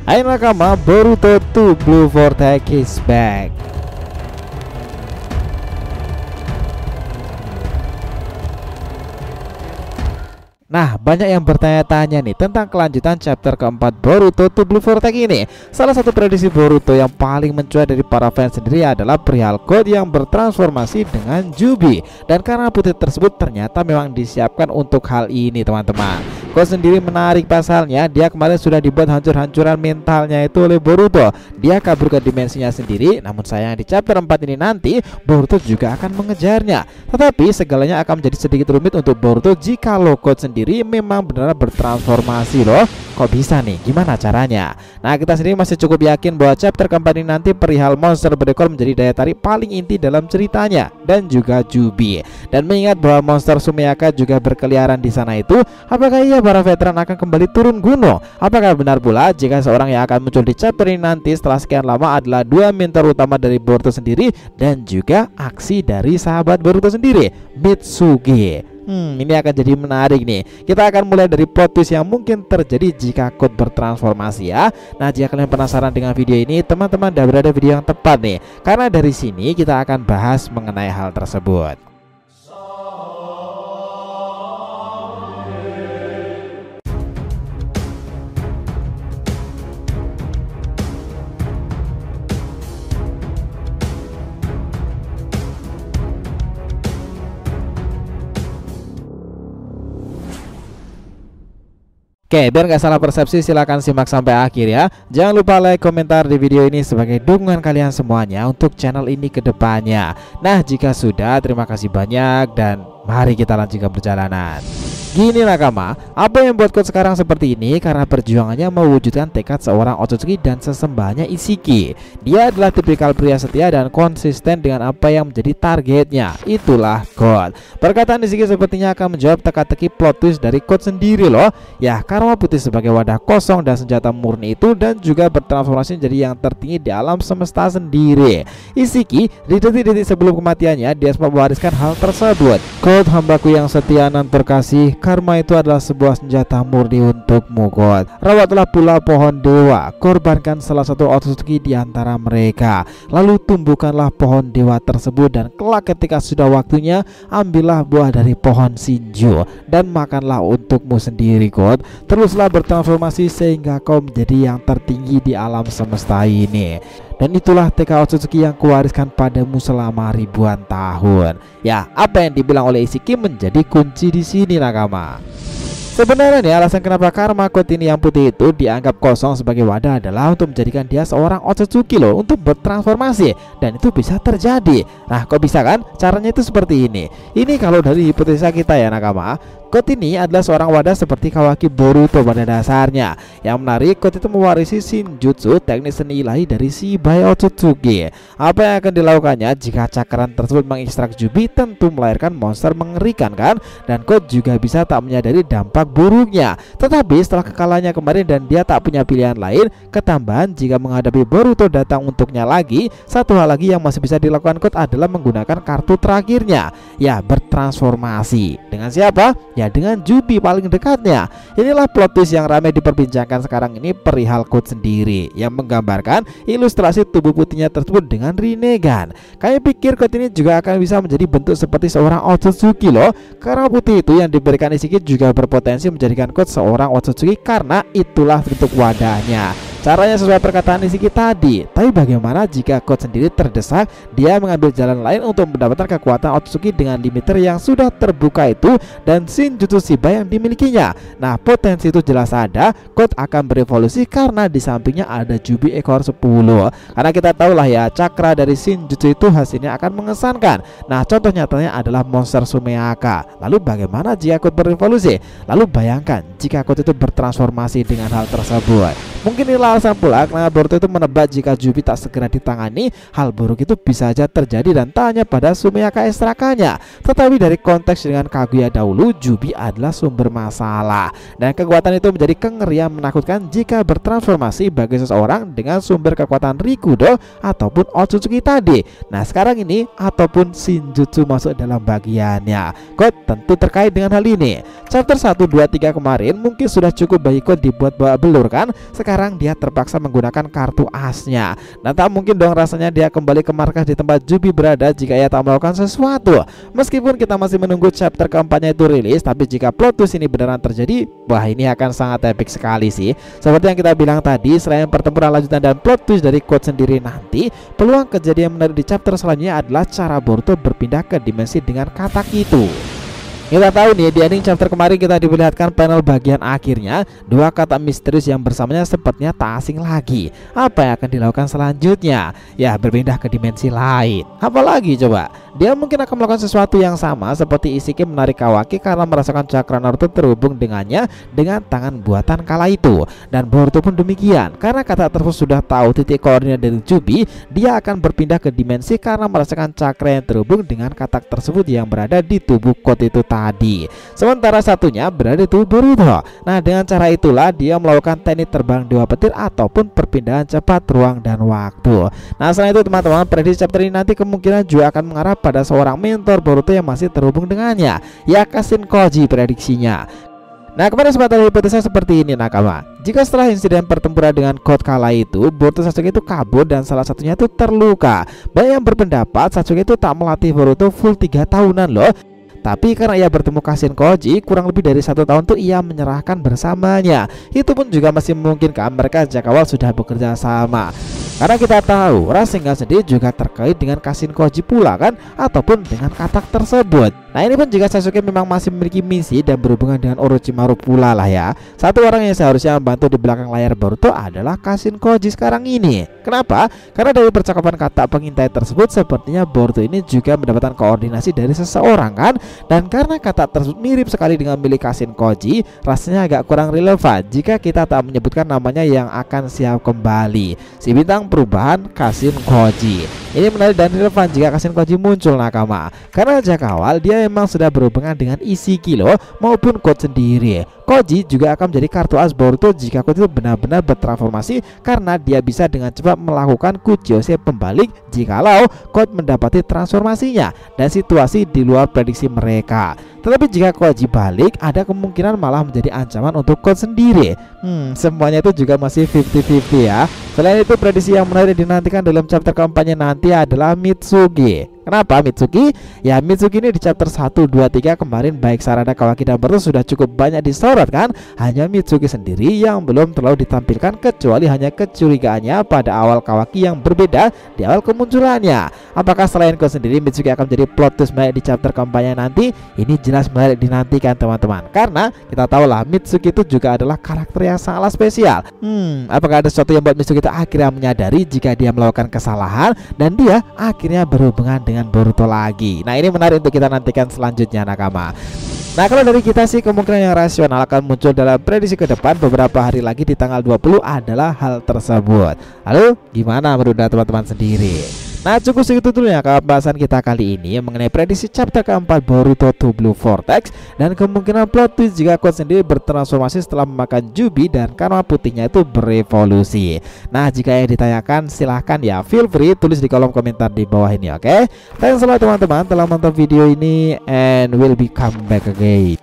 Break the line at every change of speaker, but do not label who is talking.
Hai nakama, Boruto 2 Blue Vortex is back. Nah, banyak yang bertanya-tanya nih tentang kelanjutan chapter keempat Boruto 2 Blue Vortex ini. Salah satu prediksi Boruto yang paling mencuat dari para fans sendiri adalah perihal God yang bertransformasi dengan Jubi. Dan karena putih tersebut ternyata memang disiapkan untuk hal ini, teman-teman. God sendiri menarik pasalnya, dia kemarin sudah dibuat hancur-hancuran mentalnya itu oleh Boruto. Dia kabur ke dimensinya sendiri, namun sayang di chapter 4 ini nanti Boruto juga akan mengejarnya. Tetapi segalanya akan menjadi sedikit rumit untuk Boruto jika God sendiri memang benar-benar bertransformasi loh. Kok bisa nih? Gimana caranya? Nah, kita sendiri masih cukup yakin bahwa chapter keempat ini nanti perihal monster berdekor menjadi daya tarik paling inti dalam ceritanya, dan juga Jubi. Dan mengingat bahwa monster Sumeyaka juga berkeliaran di sana itu, apakah iya para veteran akan kembali turun gunung? Apakah benar pula jika seorang yang akan muncul di chapter ini nanti setelah sekian lama adalah dua mentor utama dari Boruto sendiri dan juga aksi dari sahabat Boruto sendiri, Mitsuki? Ini akan jadi menarik nih. Kita akan mulai dari plot twist yang mungkin terjadi jika God bertransformasi ya. Nah, jika kalian penasaran dengan video ini, teman-teman udah berada video yang tepat nih, karena dari sini kita akan bahas mengenai hal tersebut. Oke, biar nggak salah persepsi silahkan simak sampai akhir ya. Jangan lupa like, komentar di video ini sebagai dukungan kalian semuanya untuk channel ini ke depannya. Nah, jika sudah, terima kasih banyak dan mari kita lanjutkan perjalanan. Gini nakama, apa yang membuat God sekarang seperti ini karena perjuangannya mewujudkan tekad seorang Otsutsuki dan sesembahannya Isshiki. Dia adalah tipikal pria setia dan konsisten dengan apa yang menjadi targetnya. Itulah God. Perkataan Isshiki sepertinya akan menjawab teka-teki plot twist dari God sendiri loh. Ya, karma putih sebagai wadah kosong dan senjata murni itu, dan juga bertransformasi menjadi yang tertinggi di alam semesta sendiri. Isshiki di detik-detik sebelum kematiannya dia sempat mewariskan hal tersebut. God, hambaku yang setia dan berkasih, karma itu adalah sebuah senjata murni untukmu God. Rawatlah pula pohon dewa, korbankan salah satu Otsutsuki di antara mereka. Lalu tumbuhkanlah pohon dewa tersebut, dan kelak ketika sudah waktunya, ambillah buah dari pohon Shinju dan makanlah untukmu sendiri God. Teruslah bertransformasi sehingga kau menjadi yang tertinggi di alam semesta ini. Dan itulah tekad Otsutsuki yang kuwariskan padamu selama ribuan tahun. Ya, apa yang dibilang oleh Isshiki menjadi kunci di sini nakama. Sebenarnya nih, alasan kenapa karma God ini yang putih itu dianggap kosong sebagai wadah adalah untuk menjadikan dia seorang Otsutsuki loh, untuk bertransformasi. Dan itu bisa terjadi. Nah, kok bisa kan? Caranya itu seperti ini. Ini kalau dari hipotesa kita ya nakama, God ini adalah seorang wadah seperti Kawaki Boruto pada dasarnya. Yang menarik, God itu mewarisi Shinjutsu, teknik seni ilahi dari Shibai Otsutsuki. Apa yang akan dilakukannya jika cakaran tersebut mengekstrak Jubi? Tentu melahirkan monster mengerikan kan? Dan God juga bisa tak menyadari dampak buruknya. Tetapi setelah kekalahannya kemarin dan dia tak punya pilihan lain, ketambahan jika menghadapi Boruto datang untuknya lagi, satu hal lagi yang masih bisa dilakukan God adalah menggunakan kartu terakhirnya, ya bertransformasi. Dengan siapa? Ya dengan Jubi paling dekatnya. Inilah plot twist yang ramai diperbincangkan sekarang ini perihal God sendiri, yang menggambarkan ilustrasi tubuh putihnya tersebut dengan Rinnegan. Kami pikir God ini juga akan bisa menjadi bentuk seperti seorang Otsutsuki loh. Karena putih itu yang diberikan Isshiki juga berpotensi menjadikan God seorang Otsutsuki, karena itulah bentuk wadahnya. Caranya sesuai perkataan Isshiki tadi. Tapi bagaimana jika God sendiri terdesak? Dia mengambil jalan lain untuk mendapatkan kekuatan Otsutsuki dengan limiter yang sudah terbuka itu dan Shinjutsu Shibai yang dimilikinya. Nah, potensi itu jelas ada. God akan berevolusi karena di sampingnya ada Jubi ekor 10. Karena kita tahulah ya, cakra dari Shinjutsu itu hasilnya akan mengesankan. Nah, contoh nyatanya adalah monster Sumeyaka. Lalu bagaimana jika God berevolusi? Lalu bayangkan jika God itu bertransformasi dengan hal tersebut. Mungkin inilah alasan pula karena Boruto itu menebak jika Jubi tak segera ditangani, hal buruk itu bisa saja terjadi dan tak hanya pada Sumeyaka Estrakanya, tetapi dari konteks dengan Kaguya dahulu, Jubi adalah sumber masalah. Dan kekuatan itu menjadi kengerian menakutkan jika bertransformasi bagi seseorang dengan sumber kekuatan Rikudo ataupun Otsutsuki tadi. Nah, sekarang ini ataupun Shinjutsu masuk dalam bagiannya. God tentu terkait dengan hal ini. Chapter 1, 2, 3 kemarin mungkin sudah cukup bagi God dibuat babak belur kan? Sekarang sekarang dia terpaksa menggunakan kartu asnya. Nah, tak mungkin dong rasanya dia kembali ke markas di tempat Jubi berada jika ia tak melakukan sesuatu. Meskipun kita masih menunggu chapter keempatnya itu rilis, tapi jika plot twist ini beneran terjadi, wah ini akan sangat epic sekali sih. Seperti yang kita bilang tadi, selain pertempuran lanjutan dan plot twist dari Quote sendiri nanti, peluang kejadian menarik di chapter selanjutnya adalah cara Boruto berpindah ke dimensi dengan katak itu. Kita tahu nih, di ending chapter kemarin kita diperlihatkan panel bagian akhirnya, dua kata misterius yang bersamanya sepertinya tak asing lagi. Apa yang akan dilakukan selanjutnya? Ya, berpindah ke dimensi lain. Apalagi coba? Dia mungkin akan melakukan sesuatu yang sama seperti Ishiki menarik Kawaki karena merasakan cakra Naruto terhubung dengannya dengan tangan buatan kala itu. Dan Boruto pun demikian, karena kata tersebut sudah tahu titik koordinat dari Jubi, dia akan berpindah ke dimensi karena merasakan cakra yang terhubung dengan katak tersebut yang berada di tubuh Quote itu tadi. Sementara satunya berada di tubuh Boruto. Nah, dengan cara itulah dia melakukan teknik terbang dewa petir ataupun perpindahan cepat ruang dan waktu. Nah, selain itu teman-teman, prediksi chapter ini nanti kemungkinan juga akan mengarah pada seorang mentor Boruto yang masih terhubung dengannya, ya Kashin Koji prediksinya. Nah, kepada kesempatan hipotesa seperti ini nakama, jika setelah insiden pertempuran dengan Quote kala itu, Boruto Sasuke itu kabur dan salah satunya itu terluka. Banyak yang berpendapat Sasuke itu tak melatih Boruto full 3 tahunan loh. Tapi karena ia bertemu Kashin Koji kurang lebih dari 1 tahun tuh ia menyerahkan bersamanya. Itu pun juga masih memungkinkan mereka sejak awal sudah bekerja sama. Karena kita tahu Rasengan sendiri juga terkait dengan Kashin Koji pula kan, ataupun dengan katak tersebut. Nah, ini pun jika Sasuke memang masih memiliki misi dan berhubungan dengan Orochimaru pula lah ya. Satu orang yang seharusnya membantu di belakang layar Boruto adalah Kashin Koji sekarang ini. Kenapa? Karena dari percakapan kata pengintai tersebut sepertinya Boruto ini juga mendapatkan koordinasi dari seseorang kan. Dan karena kata tersebut mirip sekali dengan milik Kashin Koji, rasanya agak kurang relevan jika kita tak menyebutkan namanya yang akan siap kembali, si bintang perubahan Kashin Koji. Ini menarik dan relevan jika Kashin Koji muncul nakama, karena sejak awal dia memang sudah berhubungan dengan Ishiki maupun Quote sendiri. Koji juga akan menjadi kartu as Boruto jika Quote itu benar-benar bertransformasi, karena dia bisa dengan cepat melakukan Kuchiyose pembalik jikalau Quote mendapati transformasinya dan situasi di luar prediksi mereka. Tetapi jika Koji balik, ada kemungkinan malah menjadi ancaman untuk Quote sendiri. Semuanya itu juga masih 50-50 ya. Selain itu, prediksi yang menarik dinantikan dalam chapter keempatnya nanti adalah Mitsuki. Kenapa Mitsuki? Ya, Mitsuki ini di chapter 1, 2, 3 kemarin baik Sarada, Kawaki dan Boruto sudah cukup banyak disorot kan. Hanya Mitsuki sendiri yang belum terlalu ditampilkan, kecuali hanya kecurigaannya pada awal Kawaki yang berbeda di awal kemunculannya. Apakah selain Quote sendiri Mitsuki akan menjadi plot twist menarik di chapter keempatnya nanti? Ini jelas menarik dinantikan teman-teman, karena kita tahu lah Mitsuki itu juga adalah karakter yang sangat spesial. Apakah ada sesuatu yang buat Mitsuki itu akhirnya menyadari jika dia melakukan kesalahan dan dia akhirnya berhubungan dengan Boruto lagi? Nah, ini menarik untuk kita nantikan selanjutnya nakama. Nah, kalau dari kita sih kemungkinan yang rasional akan muncul dalam prediksi ke depan beberapa hari lagi di tanggal 20 adalah hal tersebut. Lalu gimana menurut teman-teman sendiri? Nah, cukup segitu dulu ya pembahasan kita kali ini mengenai prediksi chapter keempat Boruto to Blue Vortex dan kemungkinan plot twist jika Quote sendiri bertransformasi setelah memakan Jubi dan karma putihnya itu berevolusi. Nah, jika yang ditanyakan silahkan ya, feel free tulis di kolom komentar di bawah ini, oke? Thanks a lot teman-teman telah menonton video ini, and we'll be come back again.